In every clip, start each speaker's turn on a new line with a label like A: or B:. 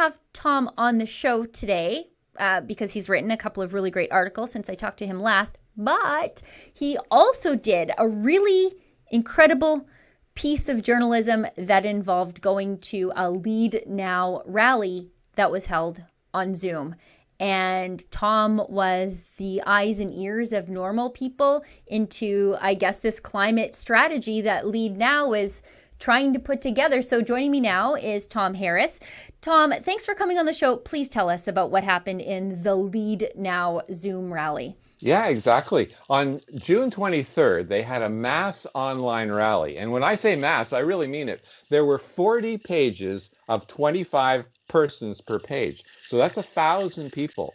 A: have Tom on the show today because he's written a couple of really great articles since I talked to him last, but he also did a really incredible piece of journalism that involved going to a Lead Now rally that was held on Zoom. And Tom was the eyes and ears of normal people into, I guess, this climate strategy that Lead Now is trying to put together. So joining me now is Tom Harris. Tom, thanks for coming on the show. Please tell us about what happened in the Lead Now Zoom rally.
B: Yeah, exactly. On June 23rd, they had a mass online rally. And when I say mass, I really mean it. There were 40 pages of 25 persons per page. So that's 1,000 people.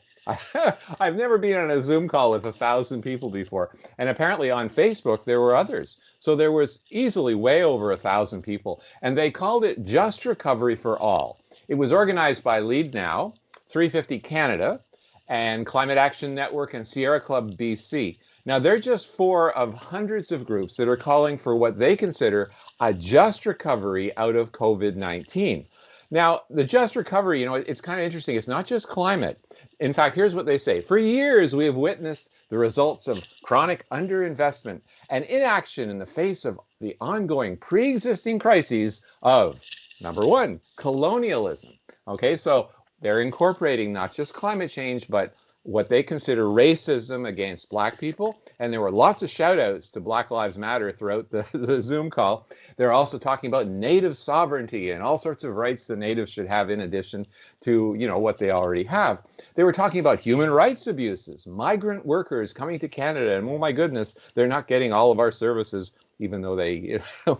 B: I've never been on a Zoom call with 1,000 people before. And apparently on Facebook, there were others. So there was easily way over 1,000 people. And they called it Just Recovery for All. It was organized by Lead Now, 350 Canada, and Climate Action Network and Sierra Club BC. Now, they're just four of hundreds of groups that are calling for what they consider a just recovery out of COVID-19. Now, the just recovery, it's kind of interesting. It's not just climate. In fact, here's what they say. For years, we have witnessed the results of chronic underinvestment and inaction in the face of the ongoing pre-existing crises of, number one, colonialism. Okay, so they're incorporating not just climate change, but what they consider racism against Black people. And there were lots of shout outs to Black Lives Matter throughout the Zoom call. They're also talking about Native sovereignty and all sorts of rights the Natives should have in addition to, what they already have. They were talking about human rights abuses, migrant workers coming to Canada, and oh my goodness, they're not getting all of our services, even though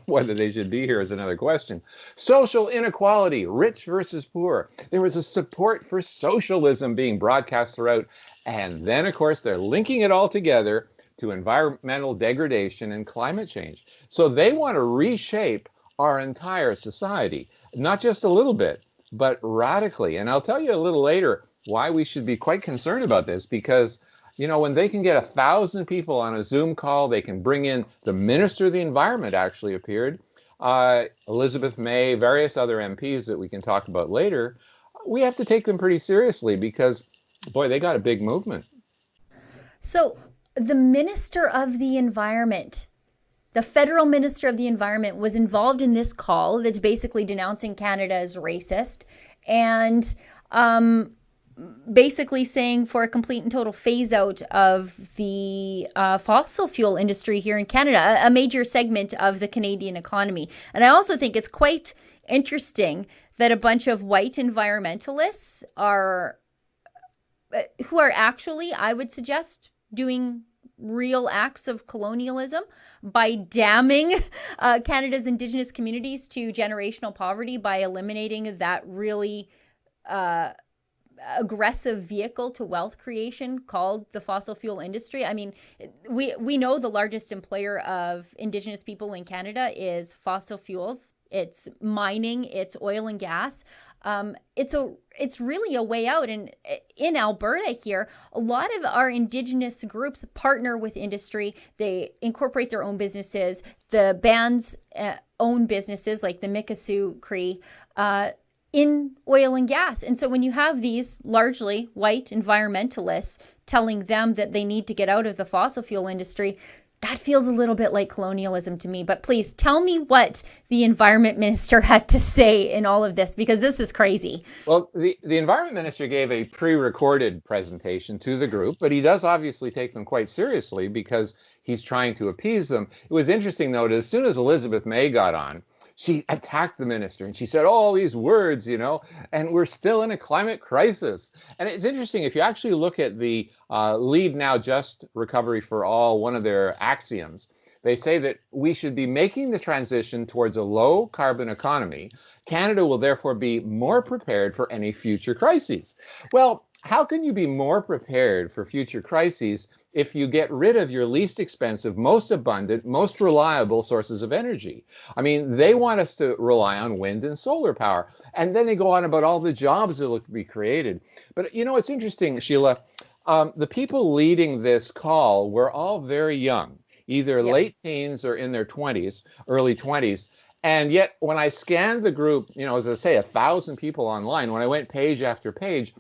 B: whether they should be here is another question. Social inequality, rich versus poor. There was a support for socialism being broadcast throughout. And then, of course, they're linking it all together to environmental degradation and climate change. So they want to reshape our entire society, not just a little bit, but radically. And I'll tell you a little later why we should be quite concerned about this, because when they can get 1,000 people on a Zoom call, they can bring in the Minister of the Environment actually appeared, Elizabeth May, various other MPs that we can talk about later. We have to take them pretty seriously because, boy, they got a big movement.
A: So the Minister of the Environment, the federal Minister of the Environment, was involved in this call that's basically denouncing Canada as racist and basically saying for a complete and total phase out of the fossil fuel industry here in Canada, a major segment of the Canadian economy. And I also think it's quite interesting that a bunch of white environmentalists who are actually, I would suggest, doing real acts of colonialism by damning Canada's Indigenous communities to generational poverty by eliminating that really aggressive vehicle to wealth creation called the fossil fuel industry. I mean, we know the largest employer of Indigenous people in Canada is fossil fuels. It's mining, it's oil and gas. It's really a way out. And in Alberta here, a lot of our Indigenous groups partner with industry. They incorporate their own businesses. The band's own businesses, like the Mikisew Cree, in oil and gas. And so when you have these largely white environmentalists telling them that they need to get out of the fossil fuel industry, that feels a little bit like colonialism to me. But please tell me what the environment minister had to say in all of this, because this is crazy.
B: Well, the environment minister gave a pre-recorded presentation to the group, but he does obviously take them quite seriously because he's trying to appease them. It was interesting, though, that as soon as Elizabeth May got on, she attacked the minister and she said all these words, and we're still in a climate crisis. And it's interesting, if you actually look at the Lead Now Just Recovery for All, one of their axioms, they say that we should be making the transition towards a low carbon economy. Canada will therefore be more prepared for any future crises. Well, how can you be more prepared for future crises if you get rid of your least expensive, most abundant, most reliable sources of energy? I mean, they want us to rely on wind and solar power. And then they go on about all the jobs that will be created. But it's interesting, Sheila, the people leading this call were all very young, either late teens or in their 20s, early 20s. And yet, when I scanned the group, as I say, 1,000 people online, when I went page after page,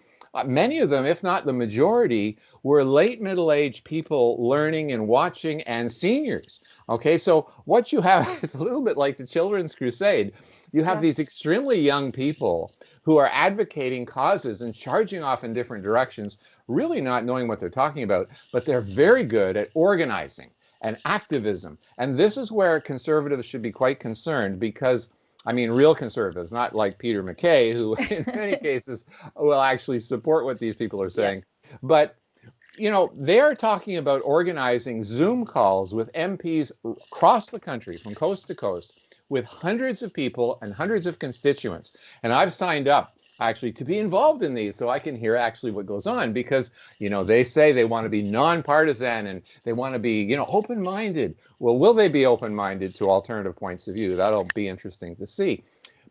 B: many of them, if not the majority, were late middle-aged people learning and watching, and seniors. Okay, so what you have is a little bit like the Children's Crusade. You have
A: Yeah.
B: these extremely young people who are advocating causes and charging off in different directions, really not knowing what they're talking about, but they're very good at organizing and activism. And this is where conservatives should be quite concerned, because, I mean, real conservatives, not like Peter MacKay, who in many cases will actually support what these people are
A: Yeah.
B: saying. But, they're talking about organizing Zoom calls with MPs across the country, from coast to coast, with hundreds of people and hundreds of constituents. And I've signed up actually to be involved in these so I can hear actually what goes on, because they say they want to be nonpartisan and they want to be open-minded. Well, will they be open-minded to alternative points of view? That'll be interesting to see.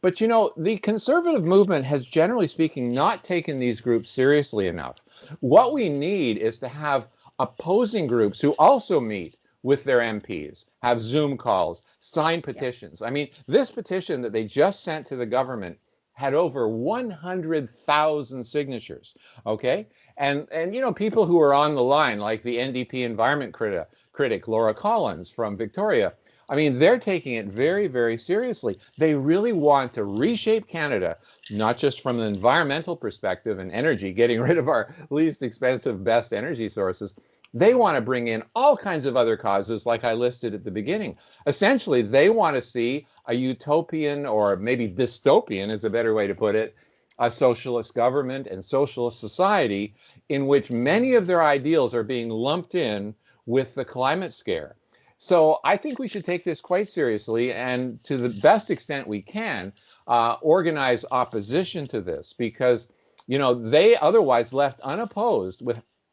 B: But the conservative movement has, generally speaking, not taken these groups seriously enough. What we need is to have opposing groups who also meet with their MPs, have Zoom calls, sign
A: Yeah.
B: petitions. I mean, this petition that they just sent to the government had over 100,000 signatures. Okay, and people who are on the line, like the NDP environment critic Laura Collins from Victoria. I mean, they're taking it very, very seriously. They really want to reshape Canada, not just from an environmental perspective and energy, getting rid of our least expensive, best energy sources. They want to bring in all kinds of other causes, like I listed at the beginning. Essentially, they want to see a utopian, or maybe dystopian is a better way to put it, a socialist government and socialist society in which many of their ideals are being lumped in with the climate scare. So I think we should take this quite seriously, and to the best extent we can, organize opposition to this, because they otherwise left unopposed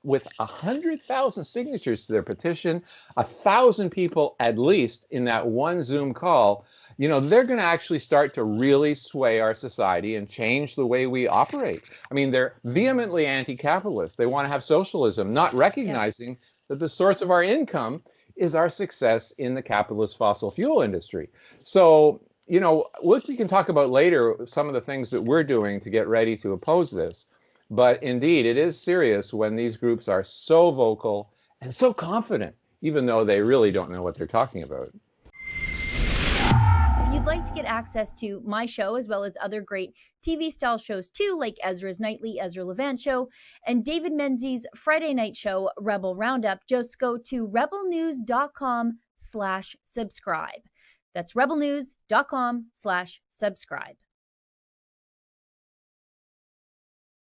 B: with 100,000 signatures to their petition, 1,000 people at least in that one Zoom call. They're going to actually start to really sway our society and change the way we operate. I mean, they're vehemently anti-capitalist. They want to have socialism, not
A: Yeah.
B: recognizing that the source of our income is our success in the capitalist fossil fuel industry. So, we can talk about later some of the things that we're doing to get ready to oppose this. But indeed, it is serious when these groups are so vocal and so confident, even though they really don't know what they're talking about.
A: If you'd like to get access to my show, as well as other great TV style shows too, like Ezra's Nightly, Ezra Levant Show, and David Menzies' Friday night show, Rebel Roundup, just go to rebelnews.com/subscribe. That's rebelnews.com/subscribe.